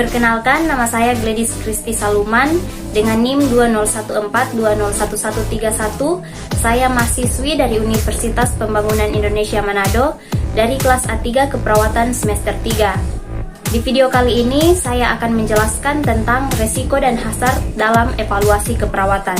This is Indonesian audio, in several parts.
Perkenalkan, nama saya Gladys Kristi Saluman dengan NIM 2014201131. Saya mahasiswi dari Universitas Pembangunan Indonesia Manado dari kelas A3 Keperawatan semester 3. Di video kali ini saya akan menjelaskan tentang resiko dan hazard dalam evaluasi keperawatan.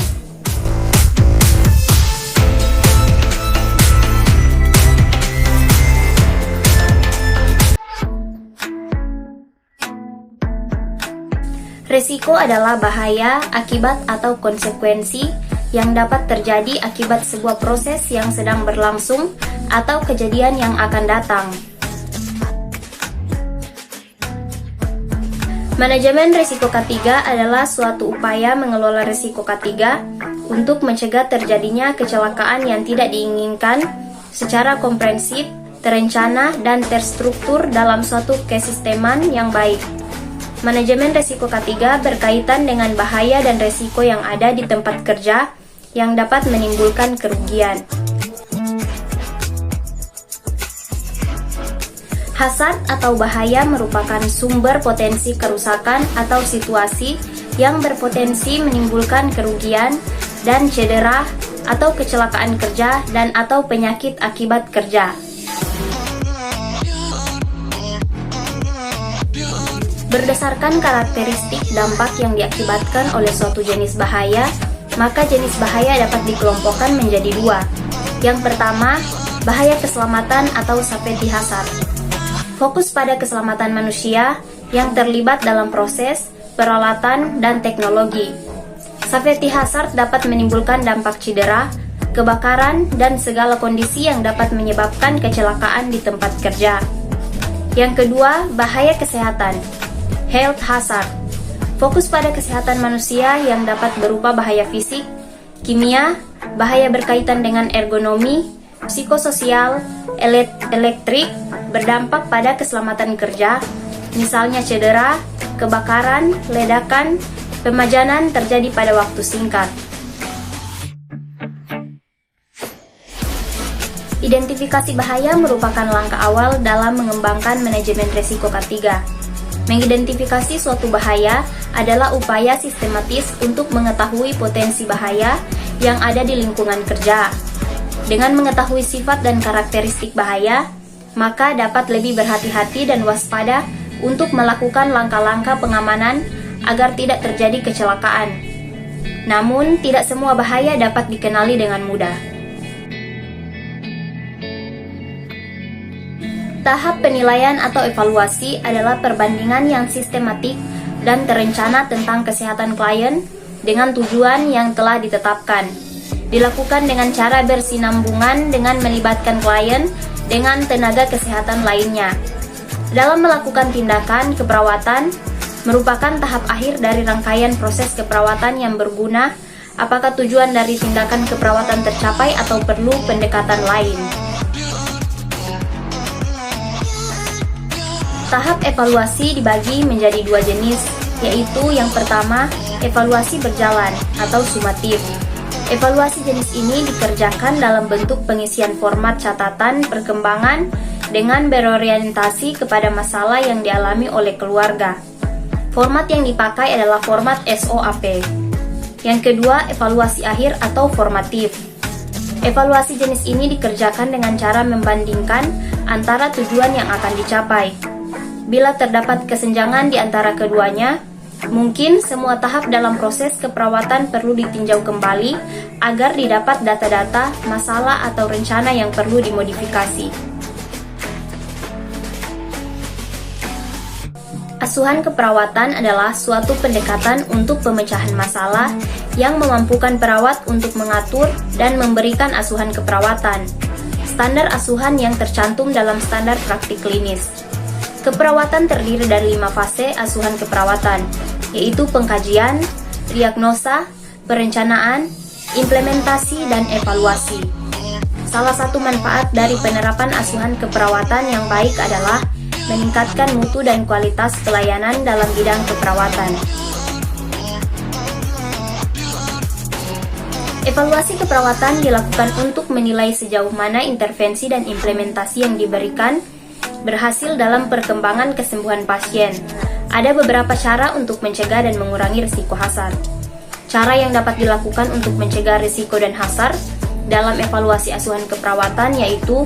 Resiko adalah bahaya, akibat, atau konsekuensi yang dapat terjadi akibat sebuah proses yang sedang berlangsung atau kejadian yang akan datang. Manajemen risiko K3 adalah suatu upaya mengelola risiko K3 untuk mencegah terjadinya kecelakaan yang tidak diinginkan secara komprehensif, terencana, dan terstruktur dalam suatu kesisteman yang baik. Manajemen risiko K3 berkaitan dengan bahaya dan risiko yang ada di tempat kerja yang dapat menimbulkan kerugian. Hazard atau bahaya merupakan sumber potensi kerusakan atau situasi yang berpotensi menimbulkan kerugian dan cedera atau kecelakaan kerja dan atau penyakit akibat kerja. Berdasarkan karakteristik dampak yang diakibatkan oleh suatu jenis bahaya, maka jenis bahaya dapat dikelompokkan menjadi dua. Yang pertama, bahaya keselamatan atau safety hazard. Fokus pada keselamatan manusia yang terlibat dalam proses, peralatan, dan teknologi. Safety hazard dapat menimbulkan dampak cedera, kebakaran, dan segala kondisi yang dapat menyebabkan kecelakaan di tempat kerja. Yang kedua, bahaya kesehatan. Health hazard. Fokus pada kesehatan manusia yang dapat berupa bahaya fisik, kimia, bahaya berkaitan dengan ergonomi, psikososial, elektrik, berdampak pada keselamatan kerja, misalnya cedera, kebakaran, ledakan, pemajanan terjadi pada waktu singkat. Identifikasi bahaya merupakan langkah awal dalam mengembangkan manajemen risiko K3. Mengidentifikasi suatu bahaya adalah upaya sistematis untuk mengetahui potensi bahaya yang ada di lingkungan kerja. Dengan mengetahui sifat dan karakteristik bahaya, maka dapat lebih berhati-hati dan waspada untuk melakukan langkah-langkah pengamanan agar tidak terjadi kecelakaan. Namun, tidak semua bahaya dapat dikenali dengan mudah. Tahap penilaian atau evaluasi adalah perbandingan yang sistematik dan terencana tentang kesehatan klien dengan tujuan yang telah ditetapkan. Dilakukan dengan cara bersinambungan dengan melibatkan klien dengan tenaga kesehatan lainnya. Dalam melakukan tindakan keperawatan, merupakan tahap akhir dari rangkaian proses keperawatan yang berguna, apakah tujuan dari tindakan keperawatan tercapai atau perlu pendekatan lain. Tahap evaluasi dibagi menjadi dua jenis, yaitu yang pertama, evaluasi berjalan atau sumatif. Evaluasi jenis ini dikerjakan dalam bentuk pengisian format catatan perkembangan dengan berorientasi kepada masalah yang dialami oleh keluarga. Format yang dipakai adalah format SOAP. Yang kedua, evaluasi akhir atau formatif. Evaluasi jenis ini dikerjakan dengan cara membandingkan antara tujuan yang akan dicapai. Bila terdapat kesenjangan di antara keduanya, mungkin semua tahap dalam proses keperawatan perlu ditinjau kembali agar didapat data-data, masalah, atau rencana yang perlu dimodifikasi. Asuhan keperawatan adalah suatu pendekatan untuk pemecahan masalah yang memampukan perawat untuk mengatur dan memberikan asuhan keperawatan. Standar asuhan yang tercantum dalam standar praktik klinis. Keperawatan terdiri dari 5 fase asuhan keperawatan, yaitu pengkajian, diagnosa, perencanaan, implementasi, dan evaluasi. Salah satu manfaat dari penerapan asuhan keperawatan yang baik adalah meningkatkan mutu dan kualitas pelayanan dalam bidang keperawatan. Evaluasi keperawatan dilakukan untuk menilai sejauh mana intervensi dan implementasi yang diberikan berhasil dalam perkembangan kesembuhan pasien, Ada beberapa cara untuk mencegah dan mengurangi risiko hasar. Cara yang dapat dilakukan untuk mencegah risiko dan hasar dalam evaluasi asuhan keperawatan yaitu: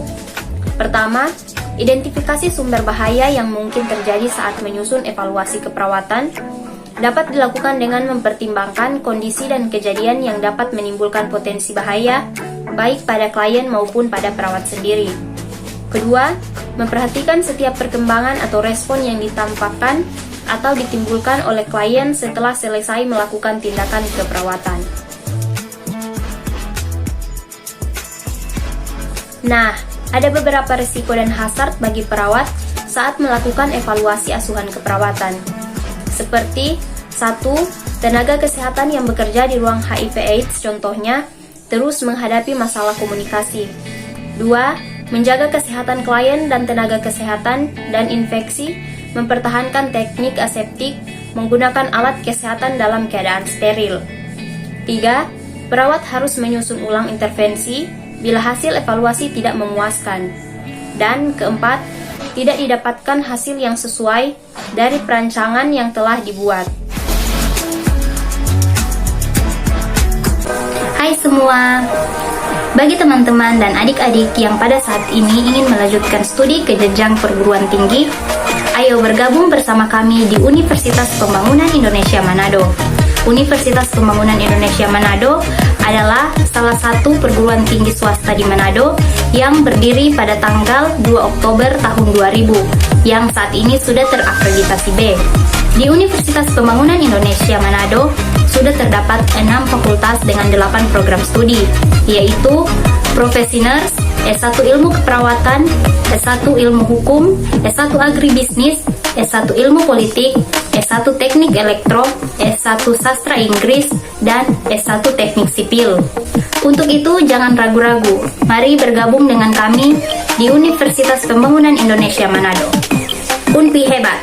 pertama, identifikasi sumber bahaya yang mungkin terjadi saat menyusun evaluasi keperawatan dapat dilakukan dengan mempertimbangkan kondisi dan kejadian yang dapat menimbulkan potensi bahaya baik pada klien maupun pada perawat sendiri. Kedua, memperhatikan setiap perkembangan atau respon yang ditampakkan atau ditimbulkan oleh klien setelah selesai melakukan tindakan keperawatan. Nah, ada beberapa risiko dan hazard bagi perawat saat melakukan evaluasi asuhan keperawatan. Seperti 1. Tenaga kesehatan yang bekerja di ruang HIV/AIDS contohnya terus menghadapi masalah komunikasi. 2. Menjaga kesehatan klien dan tenaga kesehatan dan infeksi, mempertahankan teknik aseptik, menggunakan alat kesehatan dalam keadaan steril. 3. Perawat harus menyusun ulang intervensi bila hasil evaluasi tidak memuaskan. Dan keempat, tidak didapatkan hasil yang sesuai dari perancangan yang telah dibuat. Hai semua, bagi teman-teman dan adik-adik yang pada saat ini ingin melanjutkan studi ke jenjang perguruan tinggi, ayo bergabung bersama kami di Universitas Pembangunan Indonesia Manado. Universitas Pembangunan Indonesia Manado adalah salah satu perguruan tinggi swasta di Manado yang berdiri pada tanggal 2 Oktober tahun 2000 yang saat ini sudah terakreditasi B. Di Universitas Pembangunan Indonesia Manado sudah terdapat 6 fakultas dengan 8 program studi, yaitu Profesi Nurse, S1 Ilmu Keperawatan, S1 Ilmu Hukum, S1 Agribisnis, S1 Ilmu Politik, S1 Teknik Elektro, S1 Sastra Inggris, dan S1 Teknik Sipil. Untuk itu, jangan ragu-ragu. Mari bergabung dengan kami di Universitas Pembangunan Indonesia Manado. Unpi hebat!